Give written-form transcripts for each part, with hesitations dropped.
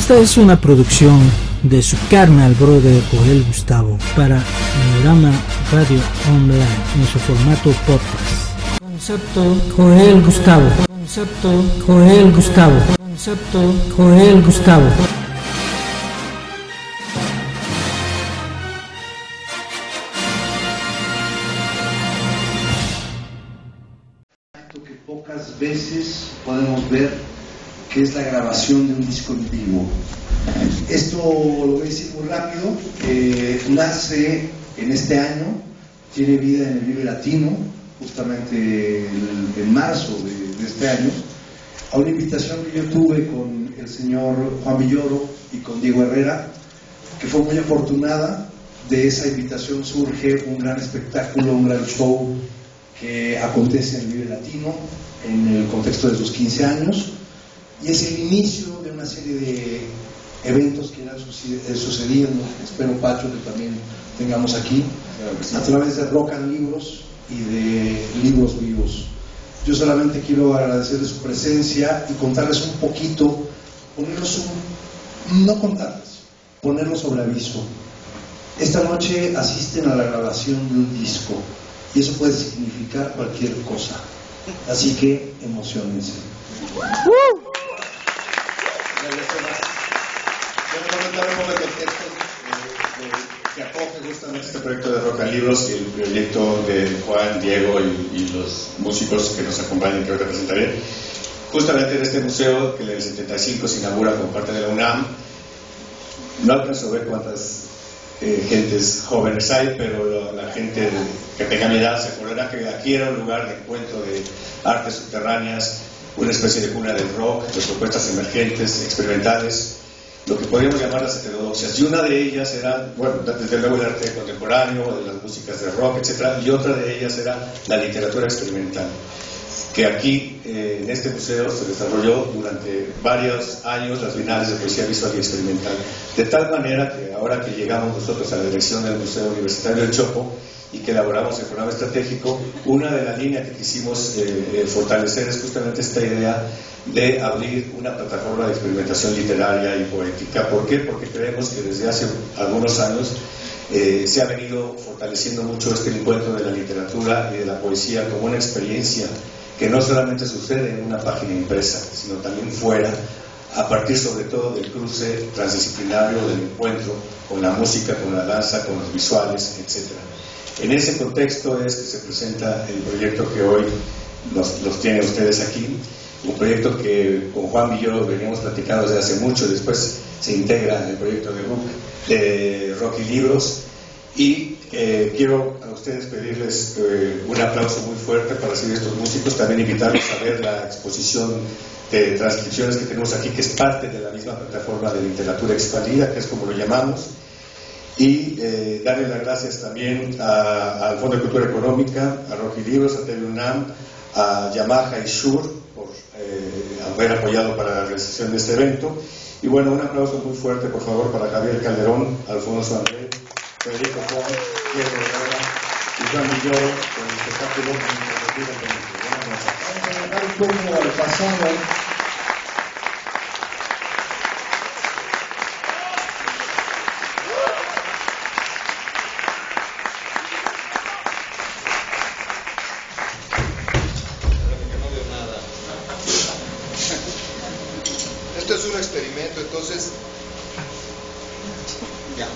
Esta es una producción de su carnal brother Joel Gustavo para Panorama Radio Online en su formato podcast. Concepto Joel Gustavo. Concepto Joel Gustavo. Concepto Joel Gustavo. Que pocas veces podemos ver, que es la grabación de un disco en vivo. Esto lo voy a decir muy rápido. Nace en este año, tiene vida en el Vive Latino, justamente en marzo de este año, a una invitación que yo tuve con el señor Juan Villoro y con Diego Herrera, que fue muy afortunada. De esa invitación surge un gran espectáculo, un gran show que acontece en el Vive Latino en el contexto de sus 15 años, y es el inicio de una serie de eventos que irán sucediendo. Espero, Pacho, que también tengamos aquí, a través de Rock and Libros y de Libros Vivos. Yo solamente quiero agradecerles su presencia y contarles un poquito, ponerlos sobre aviso. Esta noche asisten a la grabación de un disco, y eso puede significar cualquier cosa, así que emocionense. Quiero comentar un poco el contexto que acoge justamente este proyecto de Rock and Libros y el proyecto de Juan, Diego y los músicos que nos acompañan, que hoy representaré. Justamente en este museo, que en el 75 se inaugura como parte de la UNAM. No alcanzo a ver cuántas gentes jóvenes hay, pero la gente que tenga mi edad se acordará que aquí era un lugar de encuentro de artes subterráneas, una especie de cuna del rock, de propuestas emergentes, experimentales, lo que podríamos llamar las heterodoxias, y una de ellas era, bueno, desde luego el arte contemporáneo, de las músicas de rock, etc., y otra de ellas era la literatura experimental, que aquí en este museo se desarrolló durante varios años las bienales de poesía visual y experimental, de tal manera que ahora que llegamos nosotros a la dirección del Museo Universitario del Chopo y que elaboramos el programa estratégico, una de las líneas que quisimos fortalecer es justamente esta idea de abrir una plataforma de experimentación literaria y poética. ¿Por qué? Porque creemos que desde hace algunos años se ha venido fortaleciendo mucho este encuentro de la literatura y de la poesía como una experiencia que no solamente sucede en una página impresa, sino también fuera, a partir sobre todo del cruce transdisciplinario, del encuentro con la música, con la danza, con los visuales, etc. En ese contexto es que se presenta el proyecto que hoy los tienen ustedes aquí, un proyecto que con Juan Villoro veníamos platicando desde hace mucho, después se integra en el proyecto de Rock y Libros, y quiero a ustedes pedirles un aplauso muy fuerte para recibir a estos músicos, también invitarlos a ver la exposición de transcripciones que tenemos aquí, que es parte de la misma plataforma de literatura expandida, que es como lo llamamos, y darle las gracias también al Fondo de Cultura Económica, a Rock y Libros, a TV UNAM, a Yamaha y Shure por haber apoyado para la realización de este evento. Y bueno, un aplauso muy fuerte, por favor, para Javier Calderón, Alfonso André, Federico Juan, Diego Herrera y Juan Villoro con el espectáculo. Vamos a hablar un poco al pasado. Esto es un experimento, entonces ya.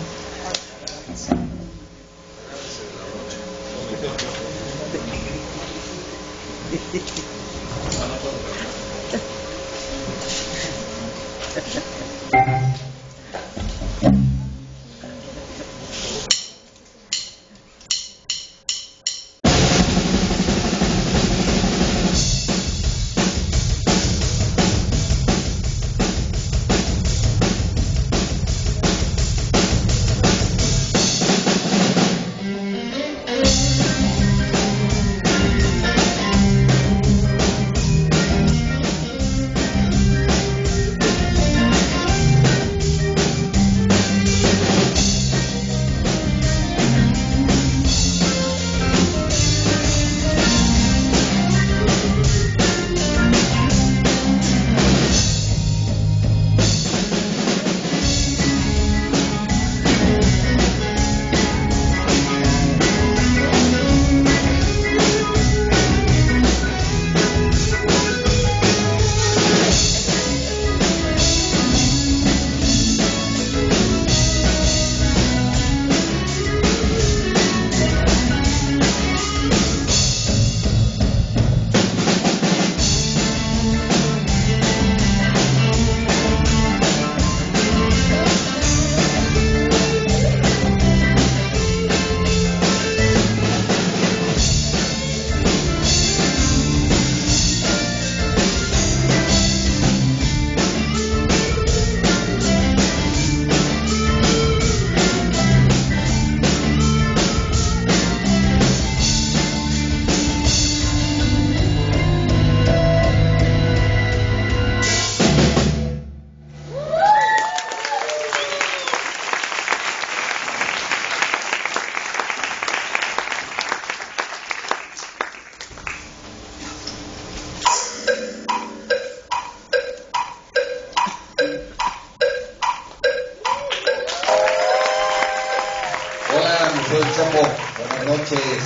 soy el Chapo. Buenas noches.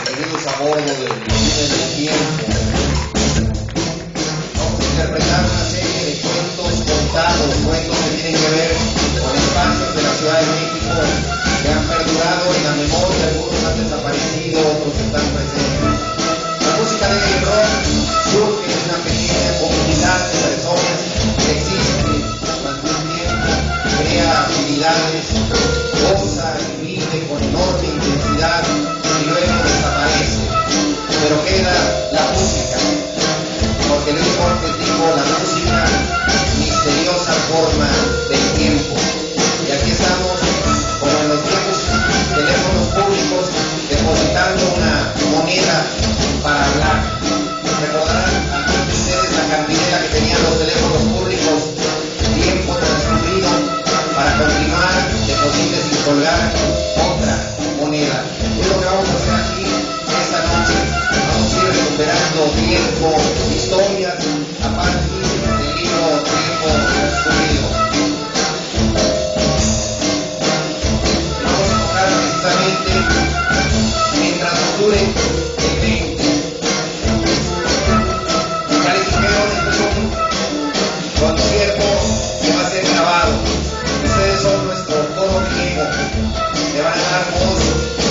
Bienvenidos a bordo del Túnel del Tiempo. Vamos a interpretar una serie de cuentos contados, cuentos que tienen que ver con espacios de la Ciudad de México que han perdurado en la memoria, algunos han desaparecido, otros están presentes. La música de rock surge en una pequeña comunidad de personas que existen durante un tiempo, crea actividades, goza y vive con enorme intensidad y luego desaparece. Pero queda la música, porque Luis Borges dijo: la música, misteriosa forma del tiempo. Y aquí estamos, como en los viejos teléfonos públicos, depositando una moneda para hablar. Recordarán algunos de ustedes la cantinela que tenían los teléfonos públicos, tiempo transcurrido, para continuar, deposite sin colgar otra moneda. Es lo que vamos a hacer aquí esta noche. Vamos a ir recuperando tiempo, historias a partir del libro Tiempo Transcurrido. Vamos a tocar precisamente mientras nos dure el 20. Ya les dijeron, este es un concierto que va a ser grabado. Ustedes son nuestro coro griego. Le van a dar voz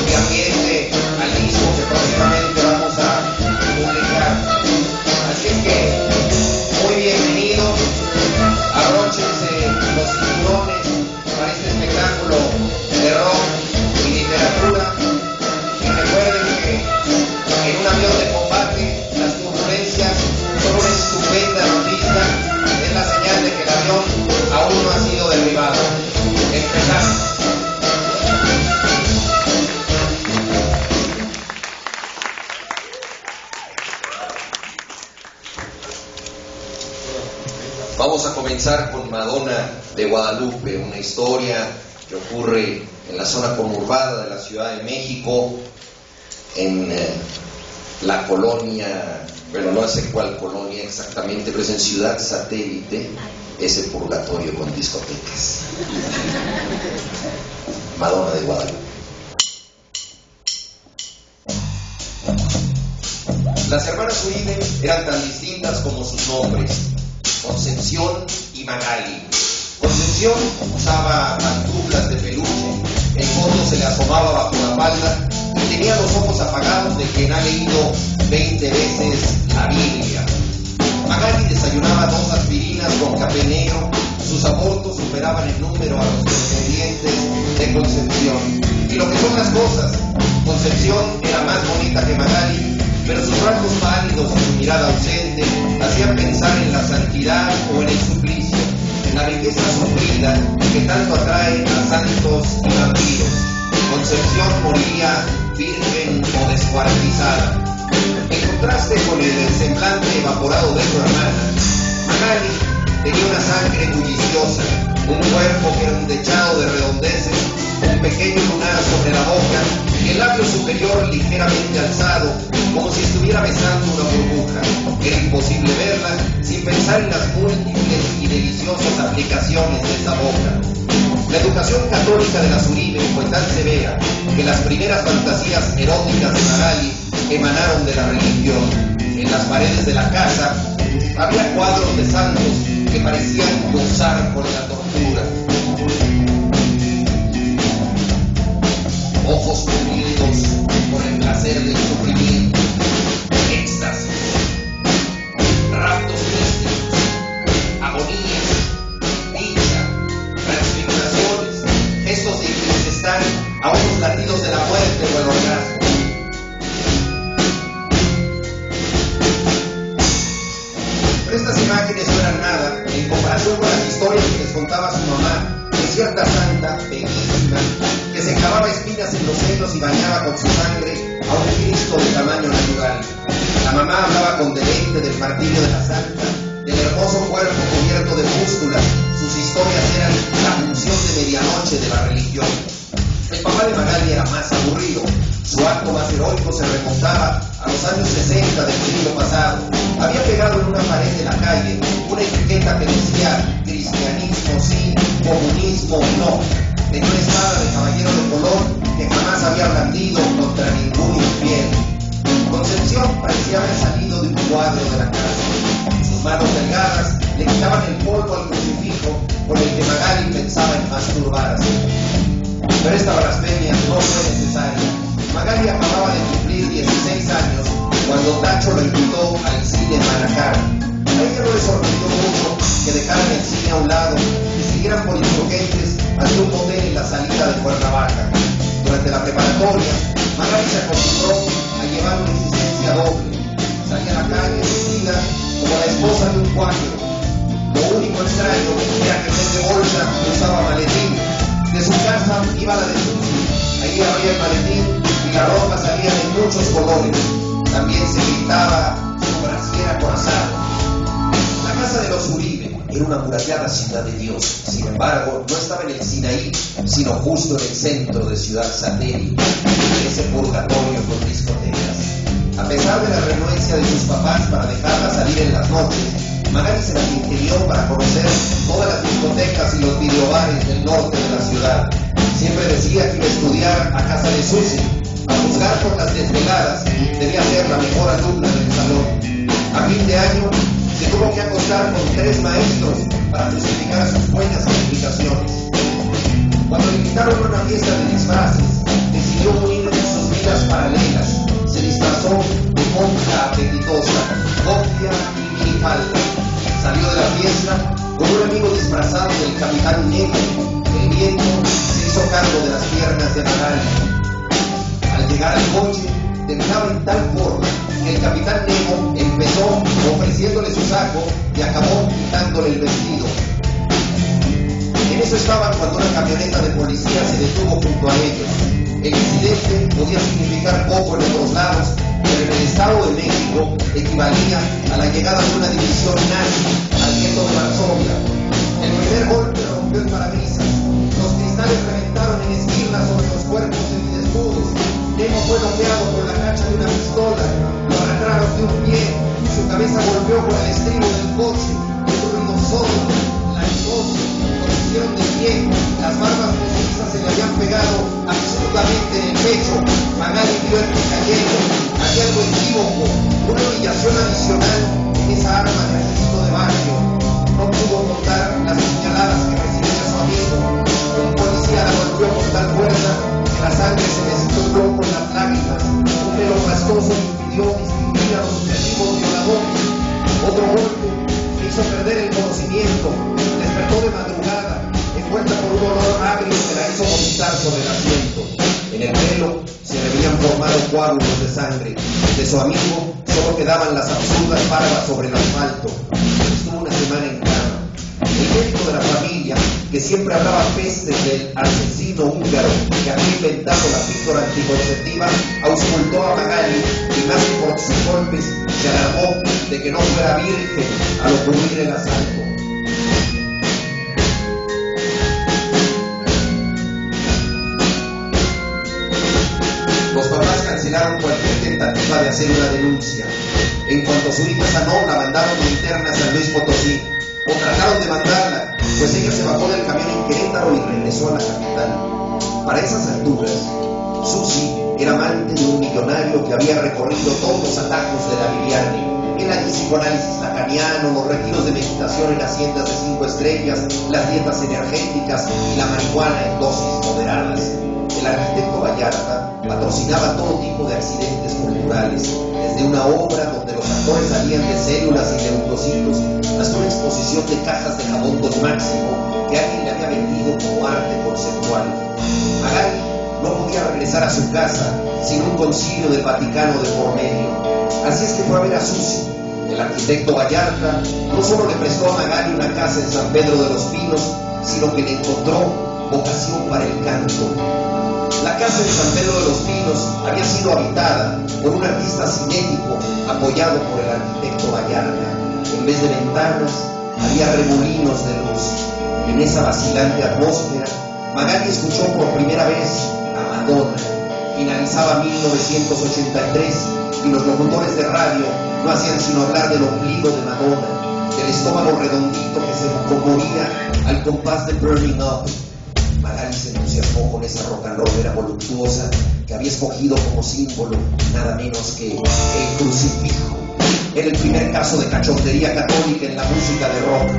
y ambiente al disco que próximamente vamos a publicar. Así es que, muy bienvenidos. Abróchense los cinturones para este espectáculo de rock y literatura. Y recuerden que en un avión de combate las turbulencias son una estupenda noticia. Es la señal de que el avión aún no ha sido derribado. Empezamos. Vamos a comenzar con Madonna de Guadalupe, una historia que ocurre en la zona conurbada de la Ciudad de México, en la colonia, bueno, no sé cuál colonia exactamente, pero es en Ciudad Satélite, ese purgatorio con discotecas. Madonna de Guadalupe. Las hermanas Uribe eran tan distintas como sus nombres: Concepción y Magali. Concepción usaba pantuflas de peluche, el fondo se le asomaba bajo la falda y tenía los ojos apagados de quien ha leído 20 veces la Biblia. Magali desayunaba 2 aspirinas con café negro, sus abortos superaban en número a los descendientes de Concepción. Y lo que son las cosas, Concepción era más bonita que Magali, pero sus rasgos pálidos y su mirada ausente hacían pensar en la santidad o en el suplicio, en la belleza sufrida que tanto atrae a santos y vampiros. Concepción moría virgen o descuartizada. En contraste con el semblante evaporado de su hermana, Magali tenía una sangre bulliciosa, un cuerpo que era un dechado de redondeces, un pequeño lunar sobre la boca y el labio superior ligeramente alzado, como si estuviera besando una burbuja. Era imposible verla sin pensar en las múltiples y deliciosas aplicaciones de esa boca. La educación católica de las Uribe fue tan severa que las primeras fantasías eróticas de Magali emanaron de la religión. En las paredes de la casa había cuadros de santos que parecían gozar con la tortura. Ojos cubridos por el placer del sufrimiento, éxtasis, raptos místicos, agonías, dicha, transfiguraciones, gestos de incestar a unos latidos de la muerte o el orgasmo. Pero estas imágenes no eran nada en comparación con las historias que les contaba su mamá de cierta santa bellísima que se clavaba espinas en los senos y bañaba con su sangre a un Cristo de tamaño natural. La mamá hablaba con deleite del martirio de la santa, del hermoso cuerpo cubierto de pústulas. Sus historias eran la función de medianoche de la religión. El papá de Magali era más aburrido. Su acto más heroico se remontaba a los años 60 del siglo pasado. Había pegado en una pared de la calle una etiqueta que decía: cristianismo sí, comunismo no. Tenía una espada de caballero de color que quitaban el polvo al crucifijo con el que Magali pensaba en masturbarse. Pero esta blasfemia no fue necesaria. Magali acababa de cumplir 16 años cuando Tacho lo invitó al cine Manacar. A ella no le sorprendió mucho que dejaran el cine a un lado y siguieran por Insurgentes hacia un motel en la salida de Cuernavaca. Durante la preparatoria, Magali se acostumbró a llevar una existencia doble. Salía a la calle vestida como la esposa de un cuadro. Lo único extraño era que en vez de bolsa usaba maletín. De su casa iba a la de Susi. Allí abría el maletín y la ropa salía de muchos colores. También se gritaba su brasier acorazado. La casa de los Uribe era una amurallada ciudad de Dios. Sin embargo, no estaba en el Sinaí, sino justo en el centro de Ciudad Satélite, ese purgatorio con discotecas. A pesar de la renuencia de sus papás para dejarla salir en las noches, Magali se las ingenió para conocer todas las discotecas y los videobares del norte de la ciudad. Siempre decía que iba a estudiar a casa de Susi. A juzgar por las desveladas, debía ser la mejor alumna del salón. A fin de año, se tuvo que acostar con 3 maestros para justificar sus buenas calificaciones. Cuando le invitaron a una fiesta de disfraces, decidió unir sus vidas paralelas. Se disfrazó de monja apetitosa, copia y minifalda. Salió de la fiesta con un amigo disfrazado del Capitán Negro. El viento se hizo cargo de las piernas de Magali. Al llegar al coche, temblaba en tal forma que el Capitán Nemo empezó ofreciéndole su saco y acabó quitándole el vestido. En eso estaban cuando una camioneta de policía se detuvo junto a ellos. El incidente podía significar poco en otros lados, pero en el Estado de México equivalía a la llegada de una división nazi al gueto de Varsovia. El primer golpe rompió el parabrisas. Los cristales reventaron en esquirlas sobre los cuerpos semidesnudos. Nemo fue noqueado por la cacha de una pistola. Lo arrastraron de un pie. Su cabeza golpeó por el estribo del coche. El ruido sordo, latigoso, lo hicieron de pie. Las barbas postizas se le habían pegado absolutamente en el pecho. Magali vio el cayendo. Había algo equívoco, una humillación adicional en esa arma de asesino de barrio. No pudo notar las puñaladas que recibió de su amigo. Un policía la golpeó con tal fuerza que la sangre se mezcló con las lágrimas. Un pelo pastoso impidió distinguir a los objetivos violadores. Otro golpe le hizo perder el conocimiento. Despertó de madrugada, envuelta por un olor agrio que la hizo vomitar sobre el asiento. En el pelo se le habían formado coágulos de sangre. De su amigo solo quedaban las absurdas barbas sobre el asfalto. Estuvo una semana en cama. El médico de la familia, que siempre hablaba pestes del asesino húngaro que había inventado la píldora anticonceptiva, auscultó a Magali y más que por sus golpes se alarmó de que no fuera virgen al ocurrir el asalto. Los papás cancelaron cualquier tentativa de hacer una denuncia. En cuanto su hija sanó, la mandaron de interna a San Luis Potosí. O trataron de mandarla, pues ella se bajó del camión en Querétaro y regresó a la capital. Para esas alturas, Susi era amante de un millonario que había recorrido todos los atajos de la Viviane. El psicoanálisis lacaniano, los retiros de meditación en haciendas de 5 estrellas, las dietas energéticas y la marihuana en dosis moderadas. El arquitecto Vallarta patrocinaba todo tipo de accidentes culturales, desde una obra donde los actores salían de células y leucocitos hasta una exposición de cajas de jabón Don Máximo que alguien le había vendido como arte conceptual. Magali no podía regresar a su casa sin un concilio del Vaticano de por medio. Así es que fue a ver a Susi. El arquitecto Vallarta no solo le prestó a Magali una casa en San Pedro de los Pinos, sino que le encontró vocación para el canto. La casa en San Pedro de los Pinos había sido habitada por un artista cinético apoyado por el arquitecto Vallarta. En vez de ventanas, había remolinos de luz. En esa vacilante atmósfera, Magali escuchó por primera vez a Madonna. Finalizaba 1983 y los locutores de radio no hacían sino hablar del ombligo de Madonna, del estómago redondito que se conmovía al compás de Burning Up. Magali se entusiasmó con esa rock and rollera voluptuosa que había escogido como símbolo nada menos que el crucifijo. era el primer caso de cachondería católica en la música de rock.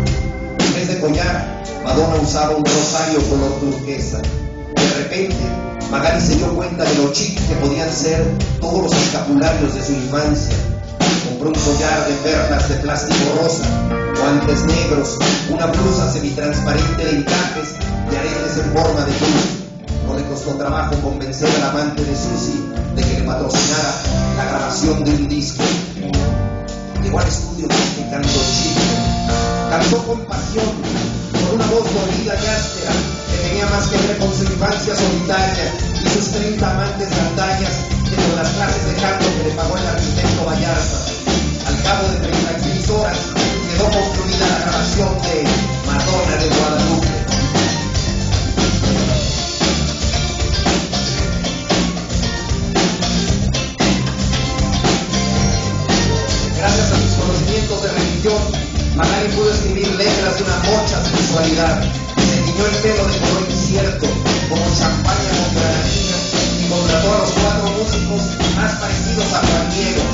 En vez de collar, Madonna usaba un rosario color turquesa. De repente, Magali se dio cuenta de lo chic que podían ser todos los escapularios de su infancia. Compró un collar de perlas de plástico rosa, guantes negros, una blusa semitransparente de encajes y aretes en forma de cruz. No le costó trabajo convencer al amante de Susie de que le patrocinara la grabación de un disco. Llegó al estudio masticando chile. Cantó con pasión, con una voz dolida y áspera, que tenía más que ver con su infancia solitaria y sus 30 amantes gandallas que con las clases de canto que le pagó el arquitecto Vallarta. Al cabo de 36 horas quedó concluida la grabación de Madonna de Guadalupe. Gracias a sus conocimientos de religión, Magali pudo escribir letras de una mocha sensualidad. Se tiñó el pelo de color incierto, como champaña con granadina, y contrató a los 4 músicos más parecidos a Juan Diego.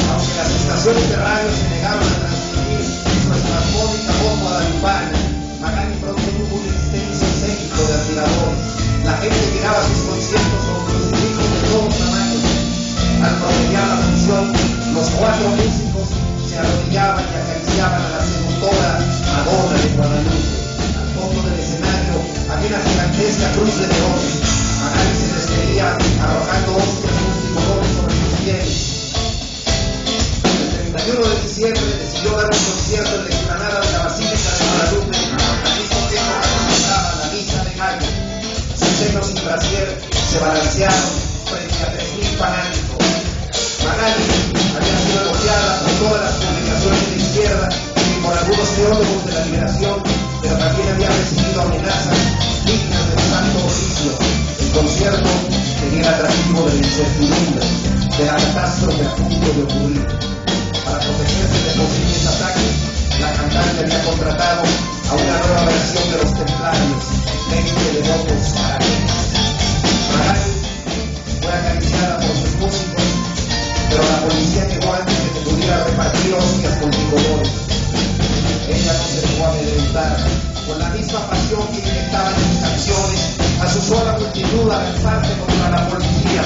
Aunque las estaciones de radio se negaron a transmitir su espasmódica voz guadalupana, Magali pronto tuvo un extenso séquito de admiradores. La gente llegaba a sus conciertos con crucifijos de todos tamaños. Al promediar la función, los 4 músicos se arrodillaban y acariciaban a la seductora Madonna de Guadalupe. Al fondo del escenario había una gigantesca cruz de leones. Magali se despedía arrojando hostias multicolores sobre sus pies. El 31 de diciembre decidió dar un concierto en la explanada de la Basílica de Guadalupe, al mismo tiempo que comenzaba la misa de gallo. Sus senos sin brasier se balancearon frente a 3.000 fanáticos. Magali había sido elogiada por todas las publicaciones de izquierda y por algunos teólogos de la liberación, pero también había recibido amenazas dignas del santo oficio. El concierto tenía el atractivo de la incertidumbre, de la catástrofe a punto de ocurrir. Para protegerse de posibles ataques, la cantante había contratado a una nueva versión de los templarios, 20 devotos árabes. Magali fue acariciada por sus músicos, pero la policía llegó antes de que pudiera repartir hostias multicolores. Ella no se dejó amedrentar. Con la misma pasión que inyectaba en sus canciones, asusó a la multitud a lanzarse contra la policía.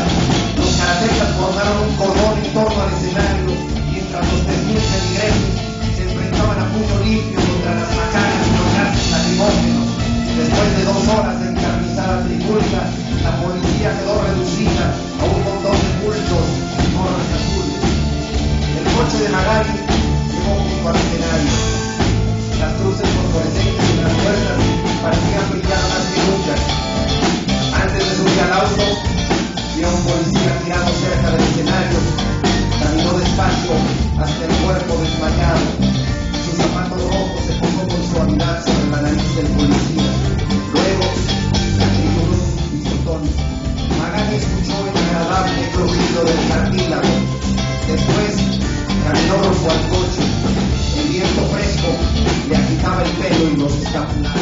Los karatecas formaron un cordón en torno al escenario, mientras los 3.000 feligreses se enfrentaban a puño limpio contra las macanas y los gases lacrimógenos. Después de 2 horas de encarnizada trifulca, la policía quedó reducida a un montón de bultos y gorras azules. El coche de Magali llegó junto al escenario. Las cruces fosforescentes en las puertas parecían brillar más que nunca. Antes de subir al auto, vio a un policía tirado cerca del escenario. Caminó despacio hasta el cuerpo desmayado. Su zapato rojo se posó con suavidad sobre la nariz del policía. Luego, gritó un pisotón. Magali escuchó el agradable crujido del cartílago. Después, caminó rumbo al coche. El viento fresco le agitaba el pelo y los escapularios.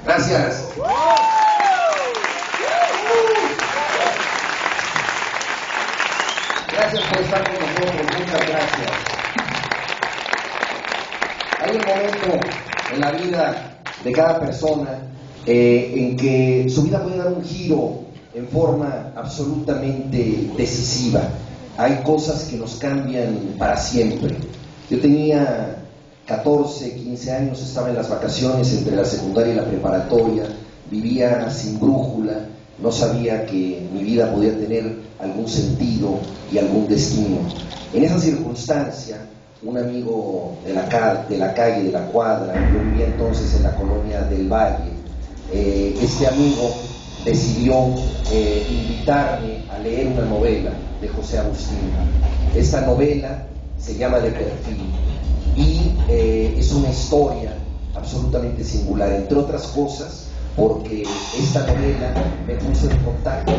Gracias. Gracias por estar con nosotros, muchas gracias. Hay un momento en la vida de cada persona en que su vida puede dar un giro en forma absolutamente decisiva. Hay cosas que nos cambian para siempre. Yo tenía 14, 15 años, estaba en las vacaciones entre la secundaria y la preparatoria, vivía sin brújula, no sabía que mi vida podía tener algún sentido y algún destino. En esa circunstancia, un amigo de la calle, de la cuadra, yo vivía entonces en la colonia del Valle, este amigo decidió invitarme a leer una novela de José Agustín. Esta novela se llama De Perfil y es una historia absolutamente singular. Entre otras cosas, porque esta novela me puso en contacto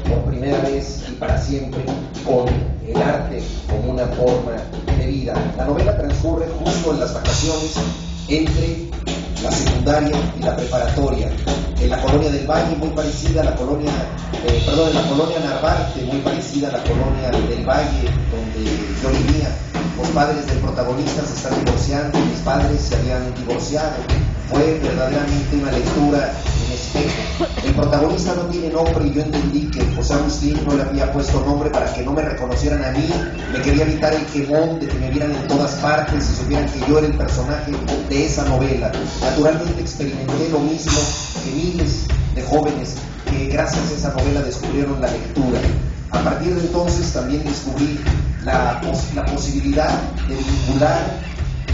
por primera vez y para siempre con el arte como una forma de vida. La novela transcurre justo en las vacaciones entre la secundaria y la preparatoria, en la colonia del Valle, muy parecida a la colonia, en la colonia Narvarte, muy parecida a la colonia del Valle, donde yo vivía. Los padres del protagonista se están divorciando, mis padres se habían divorciado. Fue verdaderamente una lectura en espejo. El protagonista no tiene nombre y yo entendí que José Agustín no le había puesto nombre para que no me reconocieran a mí. Me quería evitar el quemón de que me vieran en todas partes y supieran que yo era el personaje de esa novela. Naturalmente experimenté lo mismo que miles de jóvenes que gracias a esa novela descubrieron la lectura. A partir de entonces también descubrí la posibilidad de vincular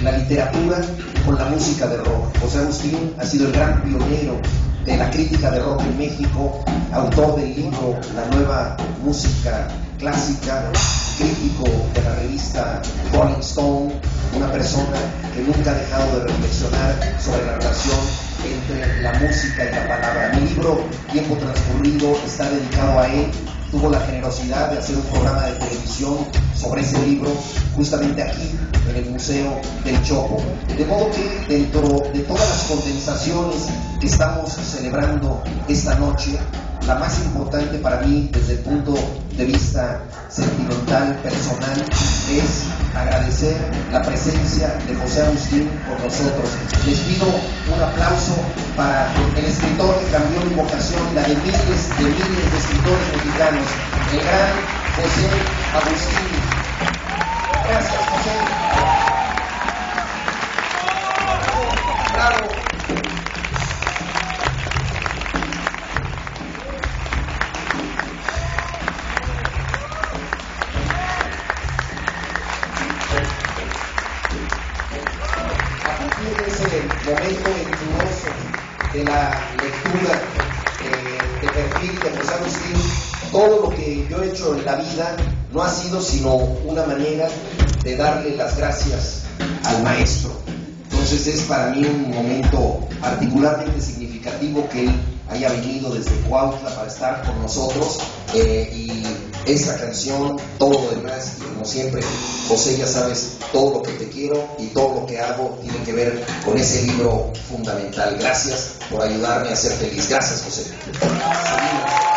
la literatura con la música de rock. José Agustín ha sido el gran pionero de la crítica de rock en México, autor del libro La Nueva Música Clásica, crítico de la revista Rolling Stone, una persona que nunca ha dejado de reflexionar sobre la relación entre la música y la palabra. Mi libro, Tiempo Transcurrido, está dedicado a él. Tuvo la generosidad de hacer un programa de televisión sobre ese libro, justamente aquí, en el Museo del Chopo. De modo que dentro de todas las condensaciones que estamos celebrando esta noche, la más importante para mí, desde el punto de vista sentimental, personal, es agradecer la presencia de José Agustín con nosotros. Les pido un aplauso para el escritor que cambió mi vocación, la de miles de escritores mexicanos, el gran José Agustín. Gracias, José. Bravo. Momento venturoso de la lectura de perfil de José Agustín, todo lo que yo he hecho en la vida no ha sido sino una manera de darle las gracias al maestro. Entonces es para mí un momento particularmente significativo que él haya venido desde Cuautla para estar con nosotros, y esta canción, todo lo demás, y como siempre, José, ya sabes, todo lo que te quiero y todo lo que hago tiene que ver con ese libro fundamental. Gracias por ayudarme a ser feliz. Gracias, José. Seguimos.